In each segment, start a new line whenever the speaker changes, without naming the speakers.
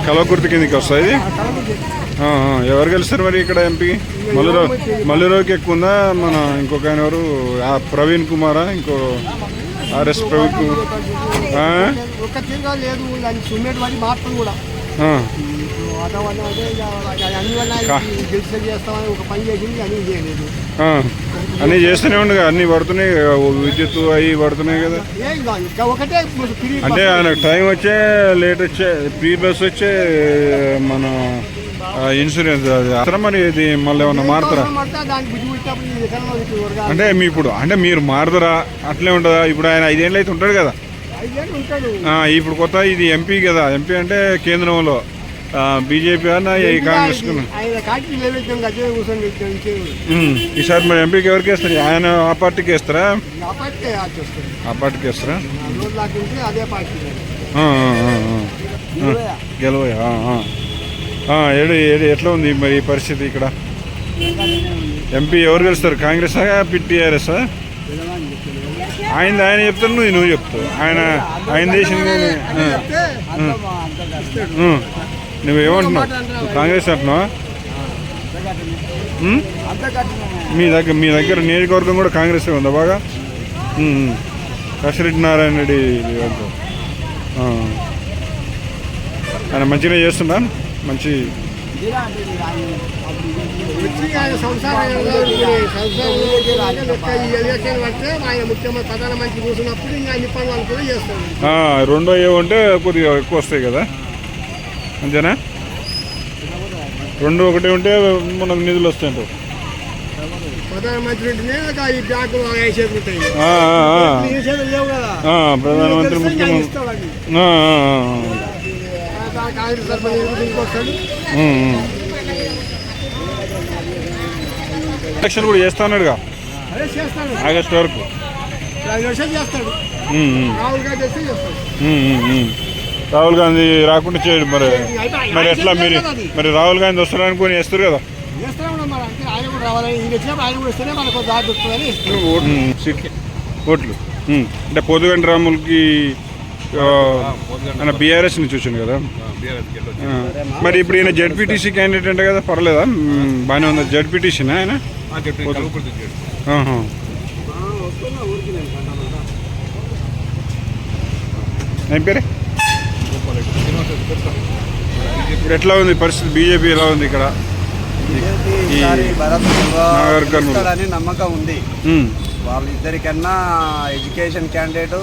కలవకుర్తి కిందకి వస్తుంది. ఎవరు గెలుస్తారు మరి ఇక్కడ ఎంపీ? మల్లురావుకి ఎక్కువ ఉందా? మన ఇంకొక ఆయన ఎవరు, ప్రవీణ్ కుమారా? ఇంకో ఆర్ఎస్ ప్రవీణ్ కుమార్. అన్నీ చేస్తూనే ఉండగా, అన్నీ పడుతున్నాయి, విద్యుత్ అవి పడుతున్నాయి కదా. అంటే ఆయన టైం వచ్చే, లేట్ వచ్చే, ఫ్రీ బస్ వచ్చే, మన ఇన్సూరెన్స్ అసలు మరి ఇది మళ్ళీ ఏమన్నా మారుతారా? అంటే మీ ఇప్పుడు అంటే మీరు మారుతారా? అట్లే ఉంటుందా? ఇప్పుడు ఆయన 5 ఏళ్ళు అయితే ఉంటాడు కదా. ఇప్పుడు కొత్త ఇది ఎంపీ కదా. ఎంపీ అంటే కేంద్రంలో బీజేపీ అన్న కాంగ్రెస్. ఈసారి మరి ఎంపీకి ఎవరికి వేస్తారు? ఆయన ఆ పార్టీకి వేస్తారా? ఆ పార్టీకి వేస్తారా? గెలవయా? ఎట్లా ఉంది మరి పరిస్థితి ఇక్కడ? ఎంపీ ఎవరు గెలుస్తారు? కాంగ్రెస్ టీఆర్ఎస్? ఆయన చెప్తాను, నువ్వు చెప్తావు. ఆయన చేసింది నువ్వేమంటున్నావు? కాంగ్రెస్ అంటున్నావా? మీ దగ్గర నియోజకవర్గం కూడా కాంగ్రెస్ ఉందా బాగా? కసిరెడ్డి నారాయణ రెడ్డి ఆయన మంచిగా చేస్తున్నా. మంచి రెండో ఏమంటే కొద్దిగా ఎక్కువ వస్తాయి కదా, అంతేనా? 2 ఒకటే ఉంటే మనకు నిధులు వస్తాయంట. ప్రధానమంత్రి ముఖ్యమంత్రి ఎలక్షన్ కూడా చేస్తా ఉన్నాడుగా ఆగస్టు వరకు. రాహుల్ గాంధీ రాకుండా చేయడు మరి ఎట్లా? మరి రాహుల్ గాంధీ వస్తారు అనుకుని వేస్తారు కదా. ఓట్లు అంటే పొద్దుగంట రాములకి ఆయన బీఆర్ఎస్ నుంచి వచ్చింది కదా. మరి ఇప్పుడు ఈయన జెడ్పీటీసీ క్యాండిడేట్ అంటే కదా, పర్లేదా? బాగానే ఉందా జెడ్పీటీసీనా ఆయన? ఏం పేరే? ఇప్పుడు ఎట్లా ఉంది పరిస్థితి? బీజేపీ ఎలా ఉంది ఇక్కడ?
నమ్మకం ఉంది. వాళ్ళిద్దరికన్నా ఎడ్యుకేషన్ క్యాండిడేట్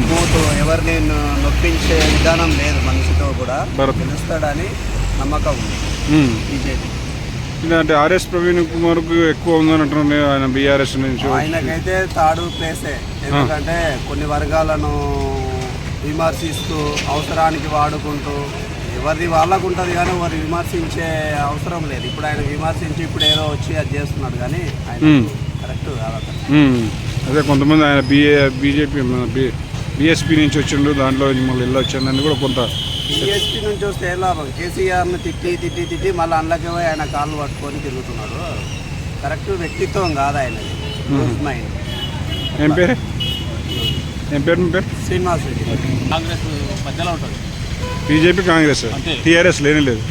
స్మూత్, ఎవరిని నొప్పించే విధానం లేదు, మనిషితో కూడా గెలుస్తాడని నమ్మకం ఉంది బీజేపీ.
అంటే ఆర్ఎస్ ప్రవీణ్ కుమార్ కు ఎక్కువ ఉందని అంటున్నారు ఆయన బీఆర్ఎస్ నుంచి.
ఆయనకైతే థర్డ్ ప్లేసే. ఎందుకంటే కొన్ని వర్గాలను విమర్శిస్తూ, అవసరానికి వాడుకుంటూ, ఎవరిది వాళ్ళకు ఉంటుంది కానీ వారు విమర్శించే అవసరం లేదు. ఇప్పుడు ఆయన విమర్శించి ఇప్పుడు ఏదో వచ్చి అది చేస్తున్నాడు కానీ ఆయన కరెక్ట్ కాదు.
అదే కొంతమంది ఆయన బీజేపీ బీఎస్పీ నుంచి వచ్చిండు, దాంట్లో మళ్ళీ వెళ్ళి వచ్చాడని కూడా కొంత.
బీఎస్పీ నుంచి వస్తే ఏ లాభం? కేసీఆర్ని తిట్టి మళ్ళీ అందులోకి పోయి ఆయన కాళ్ళు పట్టుకొని తిరుగుతున్నాడు. కరెక్ట్ వ్యక్తిత్వం కాదు ఆయనది. మైండ్.
ఏం పేరు?
శ్రీనివాస్ రెడ్డి. కాంగ్రెస్ మధ్యలో ఉంటుంది.
బీజేపీ కాంగ్రెస్, టీఆర్ఎస్ లేనే లేదు.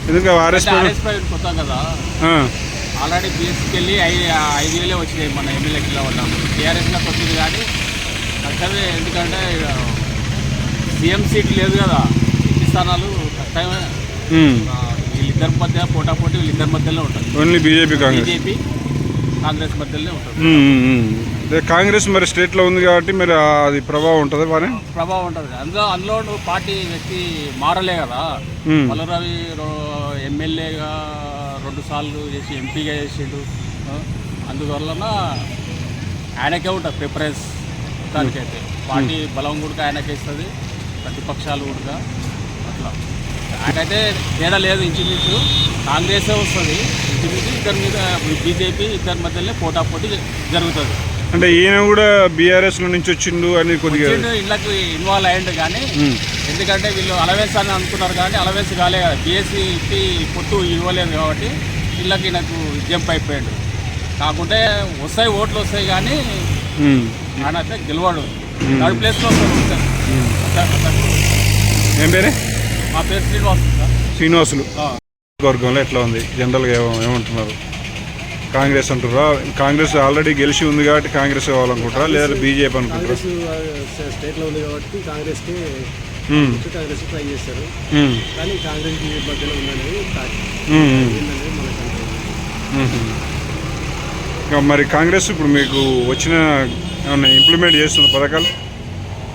ఎందుకు ఆర్ఎస్
కొత్త కదా, ఆల్రెడీ బీఎస్పీకి వెళ్ళి 5,000 వచ్చినాయి మన ఎమ్మెల్యేకి ఉన్నాము. టీఆర్ఎస్లో కొత్తది కానీ కష్టమే. ఎందుకంటే సీఎం సీట్ లేదు కదా, ఇంటి స్థానాలు కష్టమే. వీళ్ళిద్దరి మధ్య పోటాపోటీ వీళ్ళిద్దరి మధ్యలో ఉంటుంది.
ఓన్లీ బీజేపీ
కాంగ్రెస్ మధ్యలోనే ఉంటుంది.
కాంగ్రెస్ మరి స్టేట్లో ఉంది కాబట్టి మరి అది ప్రభావం ఉంటుంది. బాగా
ప్రభావం ఉంటుంది. అందులో పార్టీ వ్యక్తి మారలే కదా. మల్లురావి ఎమ్మెల్యేగా 2 సార్లు చేసి ఎంపీగా చేసిండు. అందువలన ఆయనకే ఉంటుంది ప్రిఫరెన్స్. దానికైతే పార్టీ బలం కూడా ఆయనకే ఇస్తుంది, ప్రతిపక్షాలు కూడా అట్లా. ఆయనకైతే తేడా లేదు. ఇంచుమించు కాంగ్రెసే వస్తుంది. ఇంచుమించు ఇద్దరి మీద బీజేపీ ఇద్దరి మధ్యలో పోటాపోటీ జరుగుతుంది.
అంటే ఈయన కూడా బీఆర్ఎస్ నుంచి వచ్చిండు అని కొద్దిగా
ఇళ్ళకి ఇన్వాల్వ్ అయ్యిండు కానీ, ఎందుకంటే వీళ్ళు అలవెన్స్ అని అనుకున్నారు కానీ అలవెన్స్ కాలే కదా. బీఎస్సీ పొట్టు ఇవ్వలేదు కాబట్టి ఇళ్ళకి నాకు జంప్ అయిపోయాడు. కాకుంటే ఓట్లు వస్తాయి కానీ ఆయన అయితే గెలవాడు. థర్డ్ ప్లేస్లో వస్తారు.
ఏం పేరే?
మా పేరు శ్రీనివాస్ సార్.
శ్రీనివాసులు వర్గంలో ఎట్లా ఉంది జనరల్గా ఏమంటున్నారు? కాంగ్రెస్ అంటారా? కాంగ్రెస్ ఆల్రెడీ గెలిచి ఉంది కాబట్టి కాంగ్రెస్ కావాలనుకుంటారా లేదా బీజేపీ అనుకుంటారా?
స్టేట్లో ఉంది కాబట్టి కాంగ్రెస్కి ట్రై చేస్తారు, కానీ కాంగ్రెస్ బీజేపీ మధ్యలో ఉందనేది
ఇంకా మరి కాంగ్రెస్ ఇప్పుడు మీకు వచ్చిన ఏమన్నా ఇంప్లిమెంట్ చేస్తున్న పథకాలు?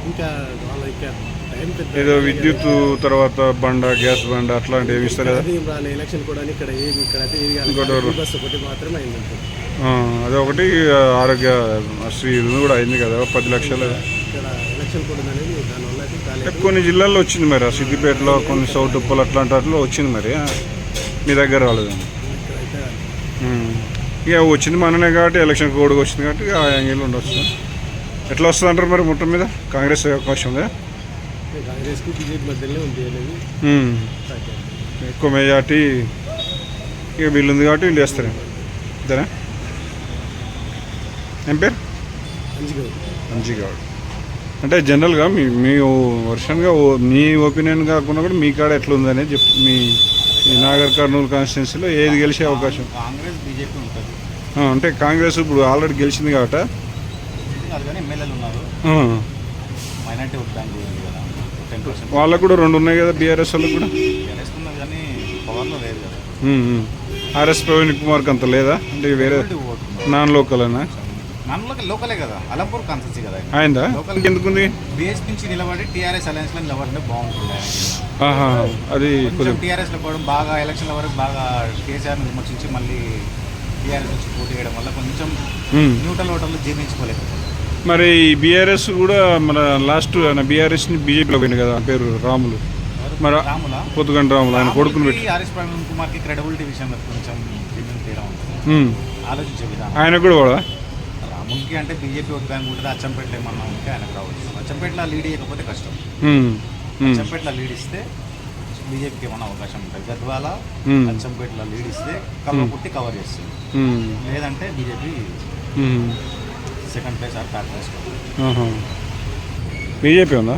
ఇంకా వాళ్ళ ఇంకా టైం
ఏదో విద్యుత్ తర్వాత బండ గ్యాస్ బండ అట్లాంటివి ఏమి ఇస్తలేదా?
ఎలక్షన్ కూడా ఇక్కడ ఇక్కడైతే బస్సు ఒకటి మాత్రమే అయిందంటే
అదొకటి ఆరోగ్య శ్రీ ఇది కూడా అయింది కదా 10 లక్షలు.
ఇక్కడ ఎలక్షన్ కూడా అనేది దానివల్ల
కొన్ని జిల్లాల్లో వచ్చింది మరి, సిద్దిపేటలో కొన్ని సౌత్ ఉప్పలు అట్లాంటి వాటిలో వచ్చింది మరి, మీ దగ్గర రాలేదు. ఇక వచ్చింది మననే కాబట్టి ఎలక్షన్ కోడ్కి వచ్చింది కాబట్టి ఆ యాంగిల్ ఉండొచ్చు. ఎట్లా వస్తుంది అంటారు మరి మొత్తం మీద? కాంగ్రెస్ అవకాశం ఉందా?
కాంగ్రెస్కి బీజేపీ మధ్యలో ఉంది అనేది
ఎక్కువ మెజార్టీ ఇక వీళ్ళు ఉంది కాబట్టి వీళ్ళు చేస్తారు అంతేనా? ఏం పేరు? అంజిగౌడ్. అంటే జనరల్గా మీ వర్షన్గా మీ ఒపీనియన్ కాకుండా కూడా మీ కాడ ఎట్లా ఉందనేది చెప్పు. మీ నాగర్ కర్నూలు కాన్స్టిట్యున్సీలో ఏది గెలిచే అవకాశం?
కాంగ్రెస్ బీజేపీ ఉంటుంది.
అంటే కాంగ్రెస్ ఇప్పుడు ఆల్రెడీ గెలిచింది కాబట్టి
కానీ ఎమ్మెల్యేలు ఉన్నారు, మైనార్టీ ఓట్ బ్యాంక్ ఉంది కదా 10%.
వాళ్ళకు కూడా 2 ఉన్నాయి కదా, బీఆర్ఎస్ వాళ్ళకు కూడా
గెలుస్తున్నారు కానీ పవర్లో లేదు కదా.
ఆర్ఎస్ ప్రవీణ్ కుమార్కి అంత లేదా? అంటే వేరే నాన్ లోకల్ అనా?
నాన్ లోకలే కదా, అలంపూర్ కాన్స్టిట్యున్సీ కదా
అయిందా? ఎందుకుంది?
బీఎస్పీ నుంచి నిలబడి టీఆర్ఎస్ అలయన్స్లో నిలబడితే బాగుంటుంది.
అది
కొంచెం టీఆర్ఎస్లో పోవడం బాగా ఎలక్షన్ల వరకు బాగా కేసీఆర్ని విమర్శించి మళ్ళీ టీఆర్ఎస్ నుంచి పోటీ చేయడం వల్ల కొంచెం న్యూట్రల్ ఓటర్లు జీర్ణించుకోలేకపోతుంది.
మరి బీఆర్ఎస్ కూడా మన లాస్ట్ బీఆర్ఎస్ని బీజేపీలో పోయింది కదా, పేరు రాములు, మరి పొద్దుగంట రాములు ఆయన కొడుకుని పెట్టి
ఆర్ఎస్ ప్రవీణ్ కుమార్కి క్రెడిబిలిటీ విషయంలో కొంచెం తేడా ఉంటుంది, ఆలోచించే విధానం.
ఆయన కూడా కూడా
రాములకి అంటే బీజేపీ ఓట్ బ్యాంక్ ఉంటుంది, అచ్చంపేటలో ఏమన్నా ఉంటే ఆయనకు రావచ్చు. అచ్చంపేటలో లీడ్ ఇవ్వకపోతే కష్టం, అచ్చంపేటలో లీడ్ ఇస్తే బీజేపీకి ఏమన్నా అవకాశం ఉంటుంది. గద్వాల అచ్చంపేటలో లీడ్ ఇస్తే కల్వకుర్తి కవర్ చేస్తుంది, లేదంటే BJP second place or third place.
BJP ఉందా?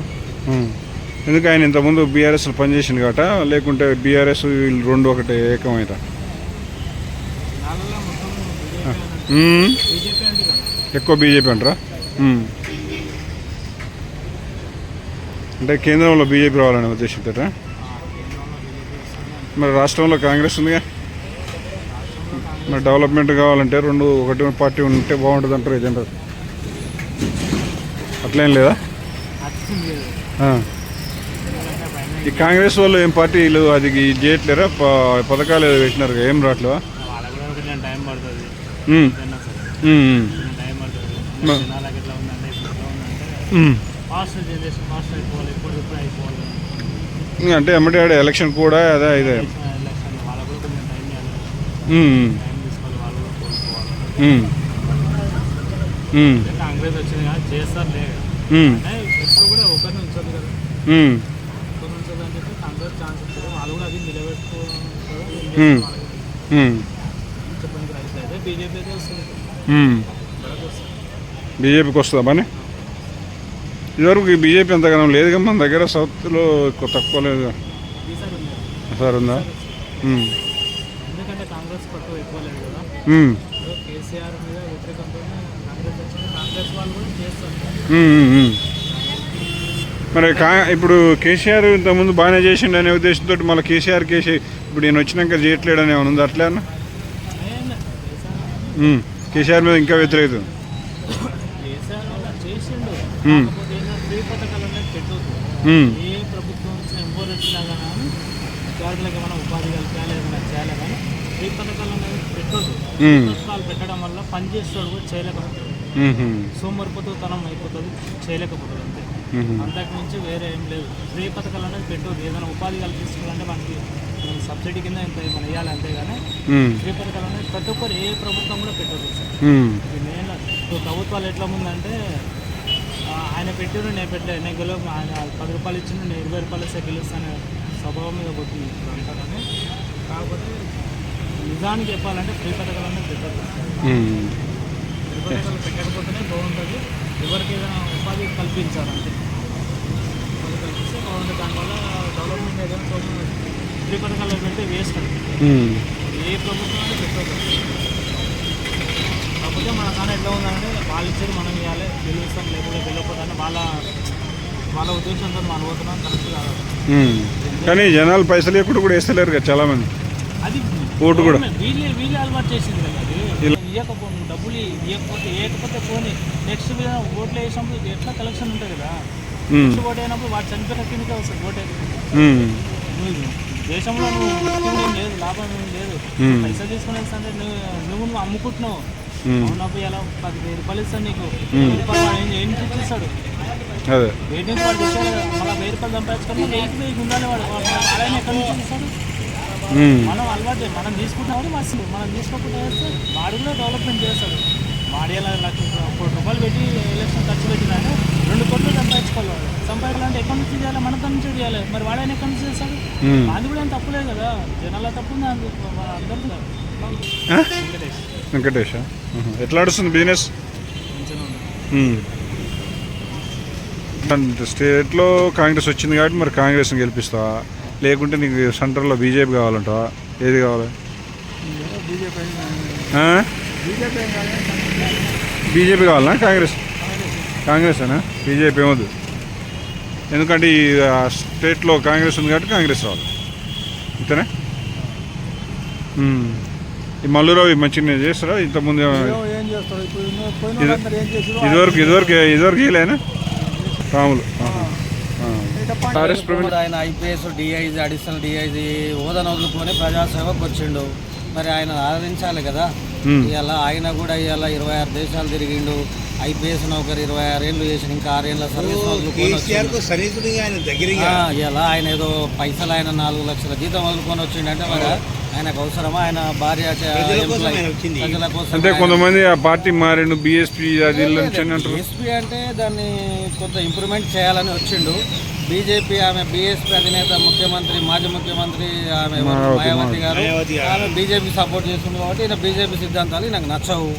ఎందుకు ఆయన ఇంతకుముందు బీఆర్ఎస్లో పనిచేసింది కాబట్టి, లేకుంటే బీఆర్ఎస్ వీళ్ళు 2 ఒకటి ఏకమైతా? ఎక్కువ బీజేపీ అంటారా? అంటే కేంద్రంలో బీజేపీ రావాలనే ఉద్దేశంతో. మరి రాష్ట్రంలో కాంగ్రెస్ ఉందిగా, మరి డెవలప్మెంట్ కావాలంటే ఒకటి పార్టీ ఉంటే బాగుంటుంది అంటారు జనరల్. అట్లేం లేదా? ఈ కాంగ్రెస్ వాళ్ళు ఏం పార్టీలు అది చేయట్లేరా? పథకాలు ఏదో పెట్టినారు, ఏం రావట్లేవా? అంటే ఎమ్మటే ఎలక్షన్ కూడా అదే ఇదే.
కాంగ్రెస్ వచ్చింది కానీ చేస్తారు లేదు, ఎప్పుడు కూడా ఒకరిని ఉంచదు కదా, ఒకరిని ఉంచదు అని చెప్పి కాంగ్రెస్ ఛాన్స్ ఇస్తారు. వాళ్ళు కూడా అది నిలబెట్టుకోవడం చెప్పడానికి రైతు అయితే బీజేపీ అయితే వస్తుంది.
బీజేపీకి వస్తుందా పని? ఇదివరకు బీజేపీ అంతగానం లేదు కదా మన దగ్గర, సౌత్లో ఎక్కువ తక్కువ లేదు సార్. ఉందా?
ఎందుకంటే కాంగ్రెస్ పట్టు ఎక్కువ లేదు కదా, కేసీఆర్ మీద వ్యతిరేకంతో కాంగ్రెస్ వచ్చింది, కాంగ్రెస్ వాళ్ళు కూడా చేస్తారు.
మరి ఇప్పుడు కేసీఆర్ ఇంతకుముందు బాగానే చేసిండు అనే ఉద్దేశంతో మళ్ళీ కేసీఆర్ ఇప్పుడు నేను వచ్చినాక చేయట్లేడు అని ఏమైనా ఉంది అట్లా అన్న? కేసీఆర్ మీద ఇంకా వ్యతిరేకత
చేసిండు, ఫ్రీ పథకాలు అనేది పెట్టొద్దు. ఏ ప్రభుత్వం వచ్చిన ఎంపోర్ వచ్చినా కానీ విద్యార్థులకు ఏమైనా ఉపాధి కల్పించాలి, ఏమైనా చేయాలి, కానీ ఫ్రీ పథకాలు అనేది పెట్టొద్దు. పథకాలు పెట్టడం వల్ల పని చేసేవాడు కూడా చేయలేకపోతాడు, సోమరిపోతనం అయిపోతుంది, చేయలేకపోతుంది. అంతే, అంతకు మించి వేరే ఏం లేదు. ఫ్రీ పథకాలు అనేది పెట్టొద్దు. ఏదైనా ఉపాధి కల్పిస్తుందంటే మనకి సబ్సిడీ కింద ఎంత మనం వేయాలి, అంతేగాని ఫ్రీ పథకాలు అనేది ప్రతి ఒక్కరు ఏ ప్రభుత్వం కూడా పెట్టొద్దు సార్. మెయిన్ ఇప్పుడు ప్రభుత్వాలు ఎట్లా ఉందంటే ఆయన పెట్టిన నేను పెట్టలేదు, నేను గెలవ ఆయన 10 రూపాయలు ఇచ్చిన నేను 20 రూపాయలు ఇస్తే గెలుస్తానే స్వభావం మీద పోతుంది ఇప్పుడు అంటారని. కాకపోతే నిజానికి చెప్పాలంటే ఫ్రీ పథకాలు అనేది పెట్టదు. ఫ్రీ పథకాలు పెట్టకపోతేనే బాగుంటుంది. ఎవరికి ఏదైనా ఉపాధి కల్పించాలి అంతే. ఉపాధి కల్పిస్తే బాగుంటుంది. దానివల్ల డెవలప్మెంట్ ఏదైనా ఫ్రీ పథకాల్లో పెడితే వేస్ట్ అది. ఏ ప్రభుత్వం అంటే పెట్టదు. కాకపోతే మన కానీ ఎట్లా ఉందంటే వాళ్ళు ఇచ్చేది మనం ఇవ్వాలి, గెలుస్తాం లేకపోతే గెలవకపోతే వాళ్ళ ఉద్దేశంతో మనం పోతున్నాం కరెక్ట్ కాదు.
కానీ జనాలు పైసలు ఎప్పుడు కూడా వేస్తలేరు కదా చాలా మంది.
అది
ఓటు కూడా
వీళ్ళే అలవాటు చేసింది కదా. అది ఇవ్వకపోను డబ్బులు ఇవ్వకపోతే పోనీ నెక్స్ట్ ఓట్లు వేసినప్పుడు ఎట్లా కలెక్షన్ ఉంటుంది కదా. నెక్స్ట్ ఓటు అయినప్పుడు వాడు చనిపోయిన కిందకే వస్తుంది ఓటు. నువ్వు దేశంలో నువ్వు ఏం లేదు, లాభం ఏం లేదు. పైసలు తీసుకునే అంటే నువ్వు అమ్ముకుంటున్నావు. అవునప్పుడు ఎలా 10,000 రూపాయలు ఇస్తాను నీకు, 10,000 రూపాయలు ఏం చూపిస్తాడు. వెయిట్ నుంచి వాడు తెచ్చాడు మళ్ళీ 1000 రూపాయలు సంపాదించుకొని వెయిట్ ఉండాలి. వాడు అలానే ఎక్కడి నుంచి చూపిస్తాడు. మనం అలవాటు మనం తీసుకుంటామని మనం తీసుకోకుండా వేస్తే వాడు కూడా డెవలప్మెంట్ చేస్తాడు. వాడు ఎలా 1,00,000 రూపాయలు పెట్టి ఎలక్షన్ ఖర్చు పెట్టినాక 2 కోట్లు సంపాదించుకోవాలి. సంపాదించాలంటే ఎక్కడి నుంచి చేయాలి, మనతో నుంచి చేయాలి. మరి వాడైనా ఎక్కడి నుంచి చేస్తాడు. అది కూడా ఏం తప్పులేదు కదా. జనాల తప్పు ఉంది అందరూ.
వెంకటేష్ ఎట్లా నడుస్తుంది బిజినెస్? స్టేట్లో కాంగ్రెస్ వచ్చింది కాబట్టి మరి కాంగ్రెస్ని గెలిపిస్తావా, లేకుంటే నీకు సెంటర్లో బీజేపీ కావాలంటావా? ఏది కావాలి? బీజేపీ కావాలనా కాంగ్రెసేనా? బీజేపీ ఏమొద్దు. ఎందుకంటే ఈ స్టేట్లో కాంగ్రెస్ ఉంది కాబట్టి కాంగ్రెస్ రావాలి అంతేనా? ఈ మల్లురావు మంచిగా చేస్తారా? ఇంతకుముందు ఇదివరకు వేయలేనా రాములు?
ఆయన ఐపీఎస్ డిఐజీ అడిషనల్ డిఐజీ హోదాను వదులుకొని ప్రజాసేవకు వచ్చిండు. మరి ఆయన ఆదరించాలి కదా. ఇలా ఆయన కూడా ఇలా 26 దేశాలు తిరిగిండు. ఐపీఎస్ నౌకరు 26 ఏళ్ళు చేసిన, ఇంకా 6 ఏళ్ళ సర్వీస్ ఇలా ఆయన ఏదో పైసలు ఆయన 4 లక్షల జీతం వదులుకొని వచ్చిండంటే మరి ఆయనకు అవసరమా? ఆయన భార్య ప్రజల కోసం.
అంటే కొంతమంది ఆ పార్టీ మారిండు, బీఎస్పీ
బీఎస్పీ అంటే దాన్ని కొంత ఇంప్రూవ్మెంట్ చేయాలని వచ్చిండు. బీజేపీ ఆమె బీఎస్పీ అధినేత ముఖ్యమంత్రి మాజీ ముఖ్యమంత్రి ఆమె మాయావతి గారు ఆమె బీజేపీ సపోర్ట్ చేస్తుంది కాబట్టి ఈయన బీజేపీ సిద్ధాంతాలు నాకు నచ్చవు.